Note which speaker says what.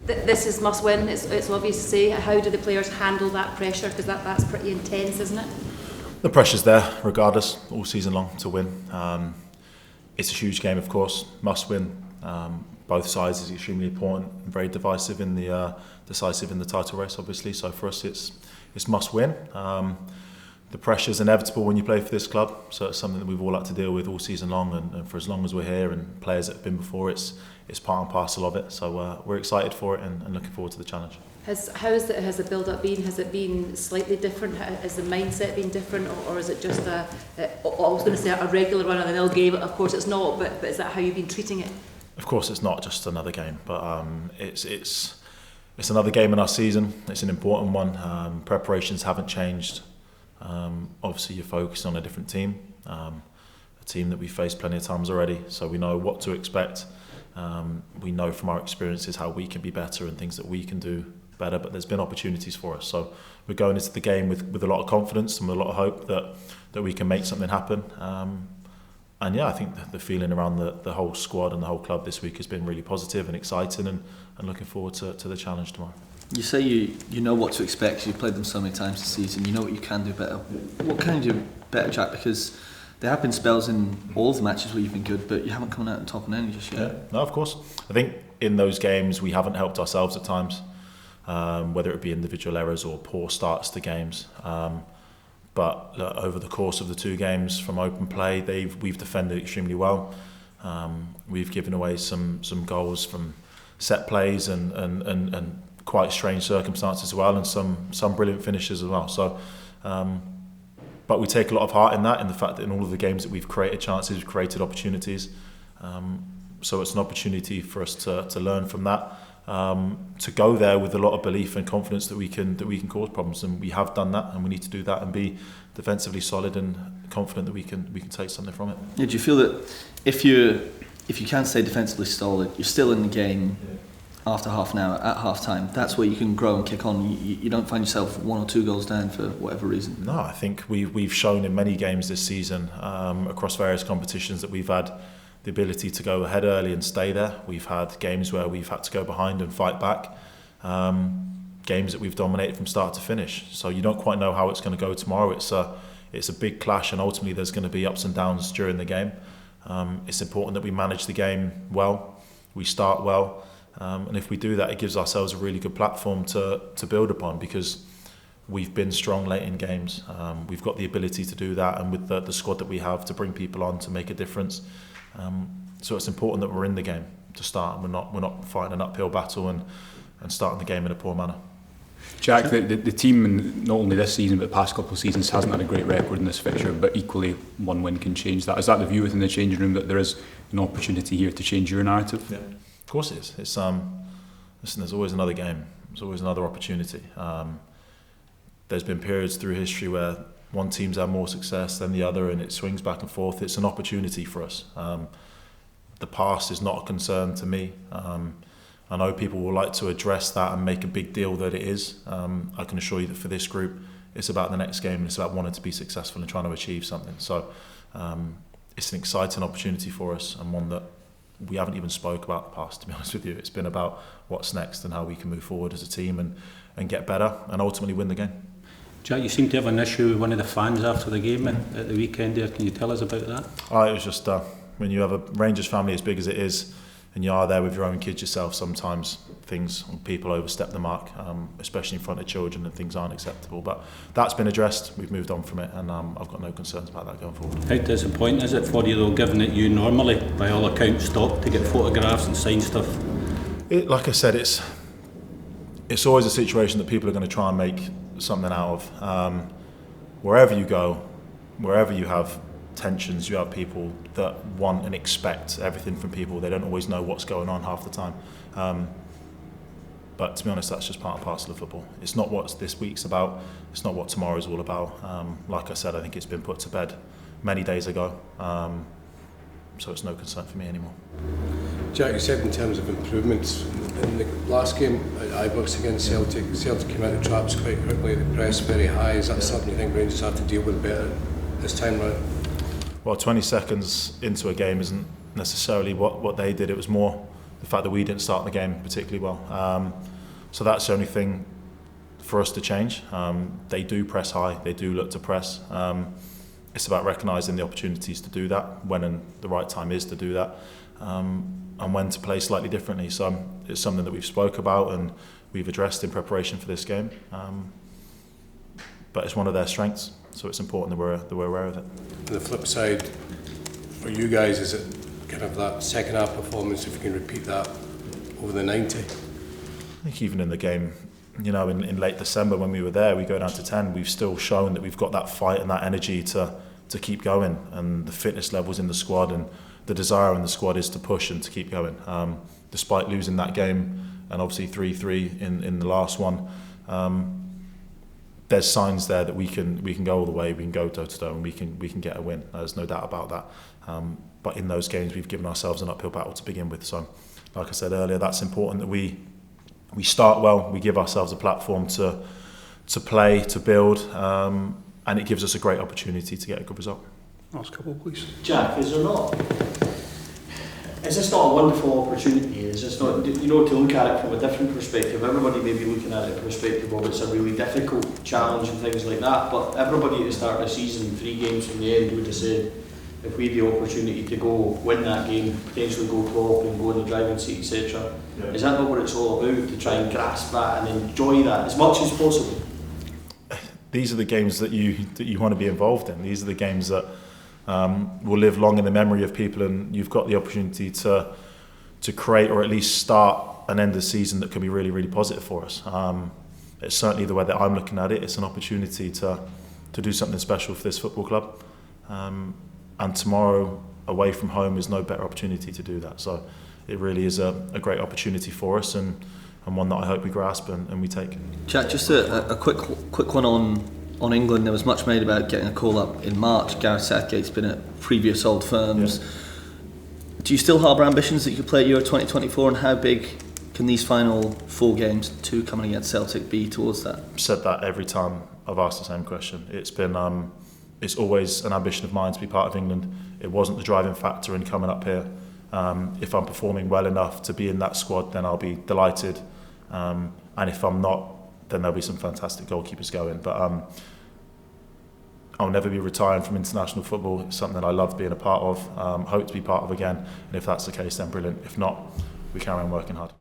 Speaker 1: This is must win, it's obvious to say. How do the players handle that pressure? Because that's pretty intense, isn't it?
Speaker 2: The pressure's there, regardless, all season long to win. It's a huge game, of course, must win. Both sides is extremely important, very decisive in the title race, obviously. So for us, it's must win. The pressure's inevitable when you play for this club, so it's something that we've all had to deal with all season long, and for as long as we're here, and players that have been before, it's part and parcel of it. So we're excited for it and looking forward to the challenge.
Speaker 1: How has the build-up been? Has it been slightly different? Has the mindset been different, or is it just I was going to say a regular run-of-the-mill game? Of course it's not, but is that how you've been treating it?
Speaker 2: Of course it's not just another game, but it's another game in our season. It's an important one. Preparations haven't changed. Obviously you're focused on a different team, a team that we've faced plenty of times already, so we know what to expect. We know from our experiences how we can be better and things that we can do better, but there's been opportunities for us, so we're going into the game with a lot of confidence and with a lot of hope that we can make something happen. And yeah, I think the feeling around the whole squad and the whole club this week has been really positive and exciting, and looking forward to the challenge tomorrow.
Speaker 3: You say you know what to expect. You've played them so many times this season. You know what you can do better. What can you do better, Jack? Because there have been spells in all of the matches where you've been good, but you haven't come out on top on any just yet.
Speaker 2: Yeah, no, of course. I think in those games we haven't helped ourselves at times, whether it be individual errors or poor starts to games. But over the course of the two games from open play, we've defended extremely well. We've given away some goals from set plays and quite strange circumstances as well, and some brilliant finishes as well. So, but we take a lot of heart in that, in the fact that in all of the games that we've created chances, we've created opportunities. So it's an opportunity for us to learn from that, to go there with a lot of belief and confidence that we can cause problems, and we have done that, and we need to do that and be defensively solid and confident that we can take something from it.
Speaker 3: Yeah, do you feel that if you can stay defensively solid, you're still in the game? Yeah. After half an hour, at half time, that's where you can grow and kick on. You don't find yourself 1 or 2 goals down for whatever reason.
Speaker 2: No, I think we've shown in many games this season, across various competitions, that we've had the ability to go ahead early and stay there. We've had games where we've had to go behind and fight back, games that we've dominated from start to finish. So you don't quite know how it's going to go tomorrow. It's a big clash, and ultimately there's going to be ups and downs during the game. It's important that we manage the game well, we start well. And if we do that, it gives ourselves a really good platform to build upon, because we've been strong late in games. We've got the ability to do that, and with the squad that we have, to bring people on to make a difference. So it's important that we're in the game to start, and we're not fighting an uphill battle and starting the game in a poor manner.
Speaker 4: Jack, the team, not only this season but the past couple of seasons, hasn't had a great record in this fixture, but equally one win can change that. Is that the view within the changing room, that there is an opportunity here to change your narrative?
Speaker 2: Yeah. Of course it is. It's listen, there's always another game. There's always another opportunity. There's been periods through history where one team's had more success than the other, and it swings back and forth. It's an opportunity for us. The past is not a concern to me. I know people will like to address that and make a big deal that it is. I can assure you that for this group, it's about the next game, and it's about wanting to be successful and trying to achieve something. So it's an exciting opportunity for us, and one that we haven't even spoke about the past, to be honest with you. It's been about what's next and how we can move forward as a team and get better and ultimately win the game.
Speaker 5: Jack, you seem to have an issue with one of the fans after the game at the weekend there. Can you tell us about that?
Speaker 2: It was just when you have a Rangers family as big as it is, and you are there with your own kids yourself, sometimes people overstep the mark, especially in front of children, and things aren't acceptable. But that's been addressed, we've moved on from it, and I've got no concerns about that going forward.
Speaker 5: How disappointing is it for you though, given that you normally, by all accounts, stop to get photographs and sign stuff?
Speaker 2: Like I said, it's always a situation that people are going to try and make something out of. Wherever you go, wherever you have tensions, you have people that want and expect everything from people. They don't always know what's going on half the time. But to be honest, that's just part and parcel of football. It's not what this week's about. It's not what tomorrow's all about. Like I said, I think it's been put to bed many days ago. So it's no concern for me anymore.
Speaker 6: Jack, you said in terms of improvements, in the last game at Ibrox against Celtic came out of traps quite quickly, the press very high. Is that something you think Rangers have to deal with better this time round?
Speaker 2: Well, 20 seconds into a game isn't necessarily what they did. It was more the fact that we didn't start the game particularly well. So that's the only thing for us to change. They do press high, they do look to press. It's about recognising the opportunities to do that, when the right time is to do that, and when to play slightly differently. So it's something that we've spoke about and we've addressed in preparation for this game. But it's one of their strengths, so it's important that we're aware of it.
Speaker 6: On the flip side, for you guys, is it kind of that second half performance, if you can repeat that over the 90?
Speaker 2: I think even in the game, in late December when we were there, we go down to 10, we've still shown that we've got that fight and that energy to keep going, and the fitness levels in the squad and the desire in the squad is to push and to keep going. Despite losing that game, and obviously 3-3 in the last one, there's signs there that we can go all the way, we can go toe to toe, and we can get a win. There's no doubt about that. But in those games, we've given ourselves an uphill battle to begin with. So, like I said earlier, that's important that we start well. We give ourselves a platform to play, to build, and it gives us a great opportunity to get a good result.
Speaker 7: Last couple, please.
Speaker 8: Jack, is this not a wonderful opportunity? Is this not, to look at it from a different perspective? Everybody may be looking at it from a perspective of it's a really difficult challenge and things like that, but everybody at the start of the season, 3 games from the end, would have said, if we had the opportunity to go win that game, potentially go top and go in the driving seat, etc. Yeah. Is that not what it's all about, to try and grasp that and enjoy that as much as possible?
Speaker 2: These are the games that you want to be involved in. These are the games that will live long in the memory of people, and you've got the opportunity to create, or at least start and end the season that can be really, really positive for us. It's certainly the way that I'm looking at it. It's an opportunity to do something special for this football club. And tomorrow, away from home, is no better opportunity to do that. So it really is a great opportunity for us, and one that I hope we grasp and we take.
Speaker 3: Jack, just a quick one on England. There was much made about getting a call up in March. Gareth Southgate's been at previous old firms. Yeah. Do you still harbour ambitions that you could play at Euro 2024, and how big can these final 4 games, 2 coming against Celtic, be towards that?
Speaker 2: I've said that every time I've asked the same question. It's been it's always an ambition of mine to be part of England. It wasn't the driving factor in coming up here. If I'm performing well enough to be in that squad, then I'll be delighted. And if I'm not, then there'll be some fantastic goalkeepers going. But I'll never be retiring from international football. It's something I love being a part of, hope to be part of again. And if that's the case, then brilliant. If not, we carry on working hard.